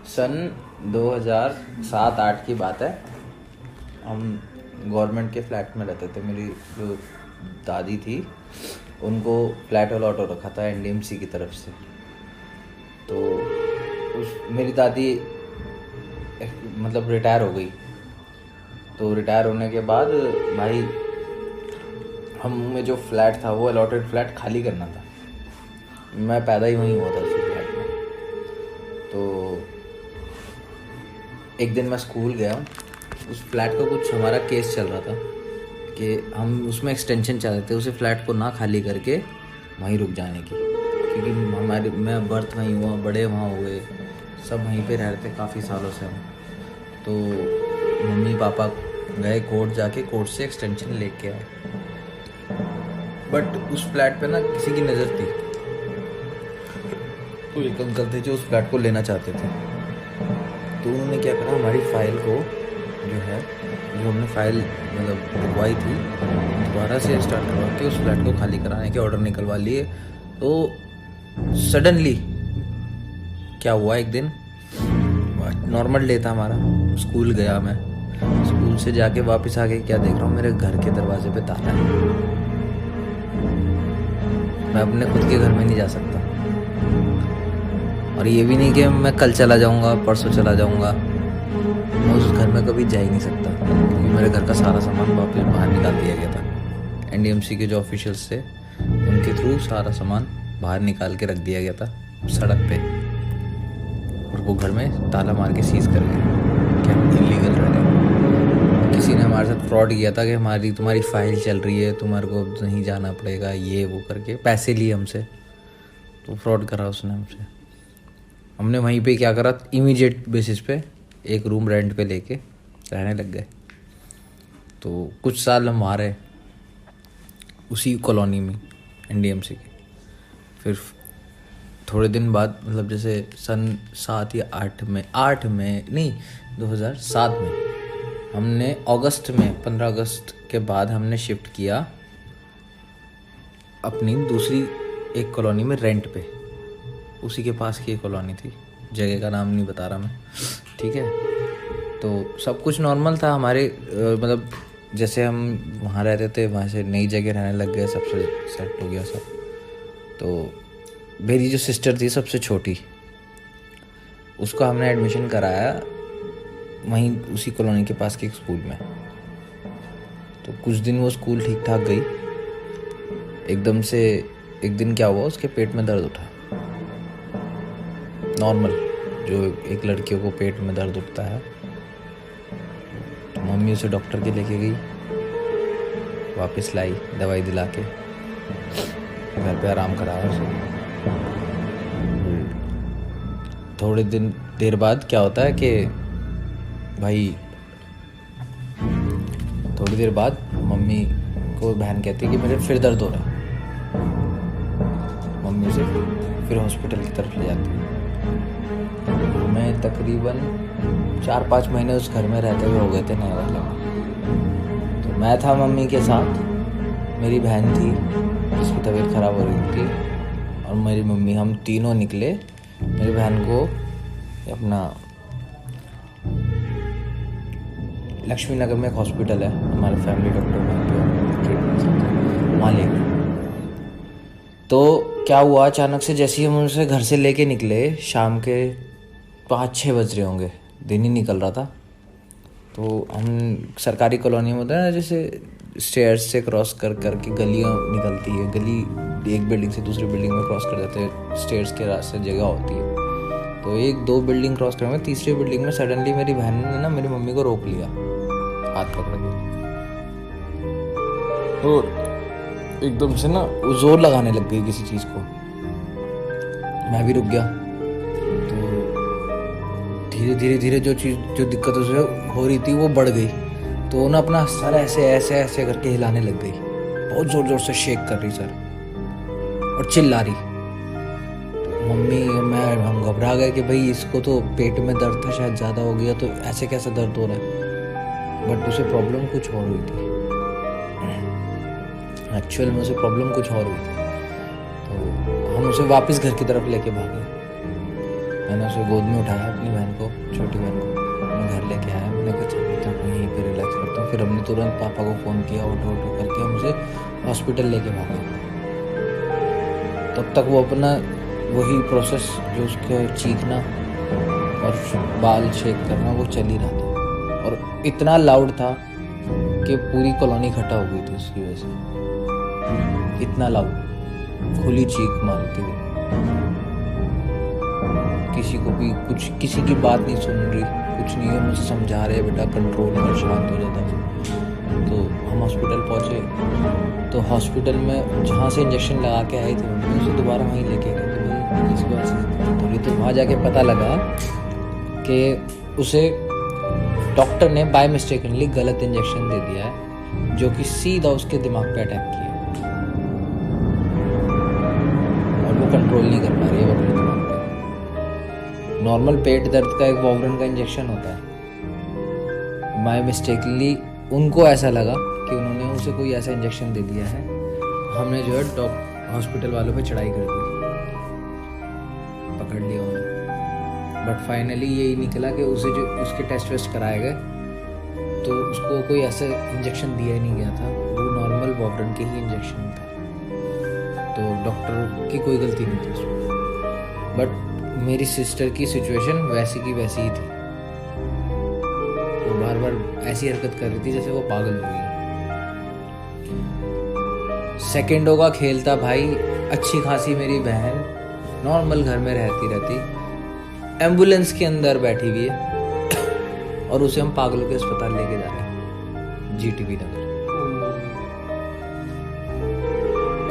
सन 2007-8 की बात है। हम गवर्नमेंट के फ्लैट में रहते थे। मेरी जो दादी थी उनको फ्लैट अलॉट हो रखा था एनडीएमसी की तरफ से। तो उस मेरी दादी मतलब रिटायर हो गई। तो रिटायर होने के बाद भाई हमें जो फ्लैट था वो अलॉटेड फ्लैट खाली करना था। मैं पैदा ही वहीं हुआ था उसी फ्लैट में। तो एक दिन मैं स्कूल गया। उस फ्लैट का कुछ हमारा केस चल रहा था कि हम उसमें एक्सटेंशन चाह रहे थे उसे फ्लैट को ना खाली करके वहीं रुक जाने की, क्योंकि मैं बर्थ वहीं हुआ, बड़े वहाँ हुए, सब वहीं पे रह रहे थे काफ़ी सालों से हम। तो मम्मी पापा गए कोर्ट, जाके कोर्ट से एक्सटेंशन लेके आए। बट उस फ्लैट पे ना किसी की नज़र थी। तो एक अंकल थे जो उस फ्लैट को लेना चाहते थे। तो उन्होंने क्या करा, हमारी फाइल को जो है, जो हमने फाइल मतलब लिखवाई थी, दोबारा से स्टार्ट करवा के उस फ्लैट को खाली कराने के ऑर्डर निकलवा लिए। तो सडनली क्या हुआ, एक दिन नॉर्मल डे था हमारा, स्कूल गया मैं, स्कूल से जाके वापस आके क्या देख रहा हूँ, मेरे घर के दरवाजे पे ताला है। मैं अपने खुद के घर में नहीं जा सकता, और ये भी नहीं कि मैं कल चला जाऊंगा, परसों चला जाऊंगा। मैं उस घर में कभी जा ही नहीं सकता, क्योंकि मेरे घर का सारा सामान वापस बाहर निकाल दिया गया था। एनडीएमसी के जो ऑफिशियल्स थे उनके थ्रू सारा सामान बाहर निकाल के रख दिया गया था सड़क पे, और वो घर में ताला मार के सीज कर गए कि हम इलीगल रह रहे हैं। किसी ने हमारे साथ फ्रॉड किया था कि तुम्हारी फाइल चल रही है, तुम्हारे को नहीं जाना पड़ेगा, ये वो करके पैसे लिए हमसे। तो फ्रॉड करा उसने हमसे। हमने वहीं पे क्या करा, इमीडिएट बेसिस पे एक रूम रेंट पे लेके रहने लग गए। तो कुछ साल हम वहाँ रहे उसी कॉलोनी में एनडीएमसी के। फिर थोड़े दिन बाद, मतलब जैसे सन 7 या 8 में नहीं 2007 में हमने अगस्त में 15 अगस्त के बाद हमने शिफ्ट किया अपनी दूसरी एक कॉलोनी में रेंट पे। उसी के पास की एक कॉलोनी थी, जगह का नाम नहीं बता रहा मैं, ठीक है। तो सब कुछ नॉर्मल था हमारे, मतलब जैसे हम वहाँ रहते थे वहाँ से नई जगह रहने लग गए, सबसे सेट हो गया सब। तो मेरी जो सिस्टर थी सबसे छोटी, उसका हमने एडमिशन कराया वहीं उसी कॉलोनी के पास के एक स्कूल में। तो कुछ दिन वो स्कूल ठीक ठाक गई। एकदम से एक दिन क्या हुआ, उसके पेट में दर्द उठा, नॉर्मल जो एक लड़कियों को पेट में दर्द उठता है। तो मम्मी उसे डॉक्टर के लेके गई, वापस लाई दवाई दिला के, घर पे आराम कराया उसे। थोड़े देर बाद क्या होता है कि भाई, थोड़ी देर बाद मम्मी को बहन कहती है कि मेरे फिर दर्द हो रहा है। मम्मी उसे फिर हॉस्पिटल की तरफ ले जाती है। मैं तकरीबन 4-5 महीने उस घर में रहते हुए हो गए थे नए वाले में। तो मैं था मम्मी के साथ, मेरी बहन थी जिसकी तबीयत ख़राब हो रही थी, और मेरी मम्मी। हम तीनों निकले मेरी बहन को अपना लक्ष्मी नगर में एक हॉस्पिटल है, हमारे फैमिली डॉक्टर वहाँ ले गए। तो क्या हुआ, अचानक से जैसे ही हम उसे घर से लेके निकले, शाम के 5-6 बज रहे होंगे, दिन ही निकल रहा था। तो हम सरकारी कॉलोनी में होता है ना, जैसे स्टेयर्स से क्रॉस कर करके गलियाँ निकलती है, गली एक बिल्डिंग से दूसरी बिल्डिंग में क्रॉस कर जाते हैं, स्टेयर्स के रास्ते जगह होती है। तो 1-2 बिल्डिंग क्रॉस करने में तीसरी बिल्डिंग में सडनली मेरी बहन ने ना मेरी मम्मी को रोक लिया, हाथ पकड़ के। तो एकदम से ना वो जोर लगाने लग गई किसी चीज़ को। मैं भी रुक गया। तो धीरे धीरे जो दिक्कत उसे हो रही थी वो बढ़ गई। तो ना अपना सर ऐसे ऐसे ऐसे करके हिलाने लग गई, बहुत ज़ोर ज़ोर से शेक कर रही सर, और चिल्ला रही। तो मम्मी हम घबरा गए कि भाई इसको तो पेट में दर्द था, शायद ज़्यादा हो गया, तो ऐसे कैसा दर्द हो रहा है। बट उसे प्रॉब्लम कुछ और हुई थी, एक्चुअल में उसे प्रॉब्लम कुछ और हुई थी। तो हम उसे वापस घर की तरफ लेके भागे। मैंने उसे गोद में उठाया, अपनी बहन को, छोटी बहन को, मैं घर लेके आया। मैंने कहा चल तो यहीं पे रिलैक्स करता हूँ। फिर हमने तुरंत पापा को फ़ोन किया, ऑटो करके हम उसे हॉस्पिटल लेके भागे। तब तक वो अपना वही प्रोसेस जो उसका चीखना और बाल शेक करना वो चल ही रहा था, और इतना लाउड था कि पूरी कॉलोनी इकट्ठा हो गई थी उसकी वजह से। इतना लाउड, खुली चीख मारी थी वो। किसी को भी कुछ, किसी की बात नहीं सुन रही, कुछ नहीं है। मुझे समझा रहे बेटा कंट्रोल कर, शांत हो जाता। तो हम हॉस्पिटल पहुँचे, तो हॉस्पिटल में जहाँ से इंजेक्शन लगा के आई थी मम्मी, उसे दोबारा वहीं लेके गए। तो भाई इस बात से थोड़ी, तो वहाँ जाके पता लगा कि उसे डॉक्टर ने बाय मिस्टेकनली गलत इंजेक्शन दे दिया है, जो कि सीधा उसके दिमाग पे अटैक किया, और वो कंट्रोल नहीं कर पा रही है अपने दिमाग पे। नॉर्मल पेट दर्द का एक वॉवरन का इंजेक्शन होता है, बाय मिस्टेकनली उनको ऐसा लगा कि उन्होंने उसे कोई ऐसा इंजेक्शन दे दिया है। हमने जो है हॉस्पिटल वालों पे चढ़ाई कर दी, पकड़ लिया उन्हें। बट फाइनली यही निकला कि उसे जो उसके टेस्ट वेस्ट कराए गए, तो उसको कोई ऐसा इंजेक्शन दिया ही नहीं गया था, वो नॉर्मल वॉवरन के ही इंजेक्शन था। तो डॉक्टर की कोई गलती नहीं थी उसमें। बट मेरी सिस्टर की सिचुएशन वैसी की वैसी ही थी, वो बार बार ऐसी हरकत कर रही थी जैसे वो पागल हो गई। सेकेंडों का खेल था भाई। अच्छी खासी मेरी बहन नॉर्मल घर में रहती एम्बुलेंस के अंदर बैठी हुई है, और उसे हम पागलों के अस्पताल लेके जा रहे हैं, जीटीबी नगर।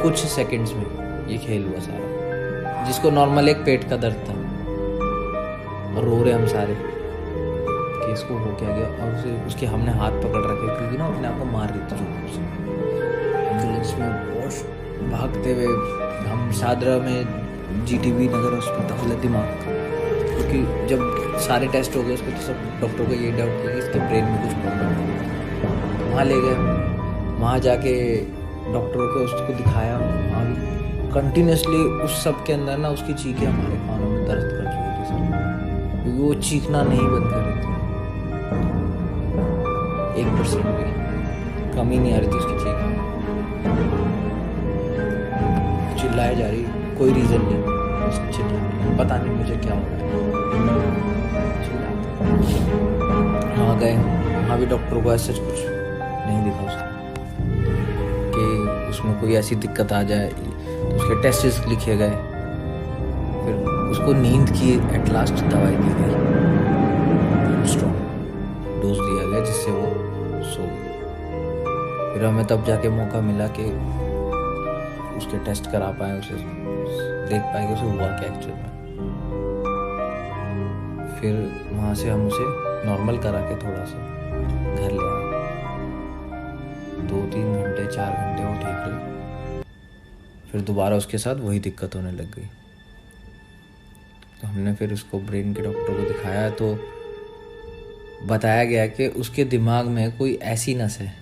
कुछ सेकंड्स में ये खेल हुआ सारा। जिसको नॉर्मल एक पेट का दर्द था, और रो रहे हम सारे कि इसको हो क्या गया, और उसे उसके हमने हाथ पकड़ रखे, क्योंकि ना अपने आप को मार रही थी जोर से। एम्बुलेंस में बहुत भागते हुए हम सादरा में जीटीबी नगर अस्पताल है दिमाग, क्योंकि जब सारे टेस्ट हो गए उसके, तो सब डॉक्टर को ये डाउट किया कि इसके ब्रेन में कुछ प्रॉब्लम है। वहाँ ले गए, वहाँ जाके डॉक्टरों को उसको दिखाया। हम कंटिन्यूसली उस सब के अंदर ना उसकी चीखें हमारे कानों में दर्द कर चुकी थी सर, क्योंकि वो चीखना नहीं बंद कर रही थी। 1% भी कमी नहीं आ रही थी उसकी चीख, चिल्लाए जा रही, कोई रीज़न नहीं, बस चिल्ला, पता नहीं मुझे क्या हो रहा है। वहाँ गए, वहाँ भी डॉक्टर को ऐसा कुछ नहीं दिखा उसको कि उसमें कोई ऐसी दिक्कत आ जाए। तो उसके टेस्ट लिखे गए, फिर उसको नींद की एट लास्ट दवाई दी गई, स्ट्रॉन्ग डोज दिया गया, जिससे वो सो गई। फिर हमें तब जाके मौका मिला कि उसके टेस्ट करा पाए, उसे देख पाए कि उसे हुआ क्या एक्चुअल में। फिर वहाँ से हम उसे नॉर्मल करा के थोड़ा सा घर ले आए। 2-3 घंटे 4 घंटे वो ठीक रही, फिर दोबारा उसके साथ वही दिक्कत होने लग गई। तो हमने फिर उसको ब्रेन के डॉक्टर को दिखाया, तो बताया गया कि उसके दिमाग में कोई ऐसी नस है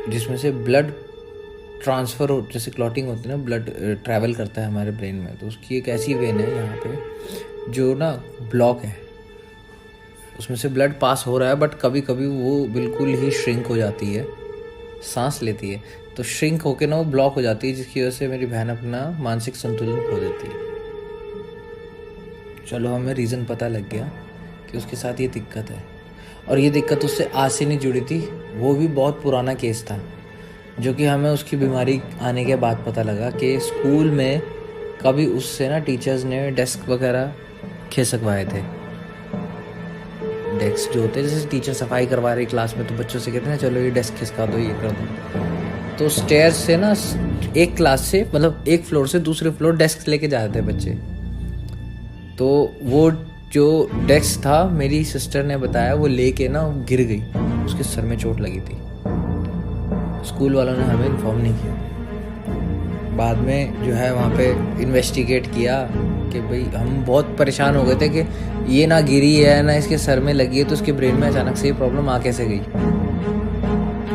जिसमें से ब्लड ट्रांसफ़र हो, जैसे क्लॉटिंग होती है ना, ब्लड ट्रैवल करता है हमारे ब्रेन में। तो उसकी एक ऐसी वेन है यहाँ पे जो ना ब्लॉक है, उसमें से ब्लड पास हो रहा है, बट कभी कभी वो बिल्कुल ही श्रिंक हो जाती है, सांस लेती है तो श्रिंक होके ना वो ब्लॉक हो जाती है, जिसकी वजह से मेरी बहन अपना मानसिक संतुलन खो देती है। चलो हमें रीज़न पता लग गया कि उसके साथ ये दिक्कत है, और ये दिक्कत उससे आज से नहीं जुड़ी थी, वो भी बहुत पुराना केस था, जो कि हमें उसकी बीमारी आने के बाद पता लगा कि स्कूल में कभी उससे ना टीचर्स ने डेस्क वगैरह खिसकवाए थे। डेस्क जो होते हैं, जैसे टीचर सफाई करवा रही क्लास में, तो बच्चों से कहते हैं ना चलो ये डेस्क खिसका दो, ये कर दो। तो स्टेयर्स से ना एक क्लास से, मतलब एक फ्लोर से दूसरे फ्लोर डेस्क लेके जाते थे बच्चे। तो वो जो डेस्क था, मेरी सिस्टर ने बताया, वो लेके ना गिर गई, उसके सर में चोट लगी थी। स्कूल वालों ने हमें इन्फॉर्म नहीं किया। बाद में जो है वहाँ पे इन्वेस्टिगेट किया कि भाई, हम बहुत परेशान हो गए थे कि ये ना गिरी है ना इसके सर में लगी है, तो उसके ब्रेन में अचानक से ये प्रॉब्लम आ कैसे गई।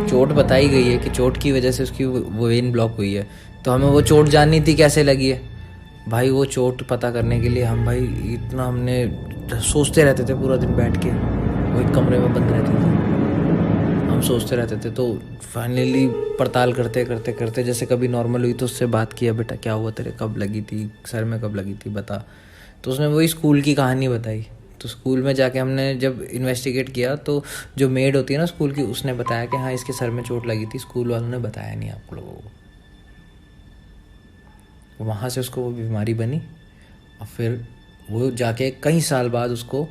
चोट बताई गई है कि चोट की वजह से उसकी वो वेन ब्लॉक हुई है, तो हमें वो चोट जाननी थी कैसे लगी है। भाई वो चोट पता करने के लिए हम भाई इतना हमने सोचते रहते थे पूरा दिन बैठ के, वो एक कमरे में बंद रहते थे, हम सोचते रहते थे। तो फाइनली पड़ताल करते करते करते जैसे कभी नॉर्मल हुई तो उससे बात किया, बेटा क्या हुआ तेरे, कब लगी थी सर में, कब लगी थी बता। तो उसने वही स्कूल की कहानी बताई। तो स्कूल में जाके हमने जब इन्वेस्टिगेट किया तो जो मेड होती है ना स्कूल की, उसने बताया कि हाँ इसके सर में चोट लगी थी, स्कूल वालों ने बताया नहीं आप लोगों को। वहाँ से उसको वो बीमारी बनी और फिर वो जाके कई साल बाद उसको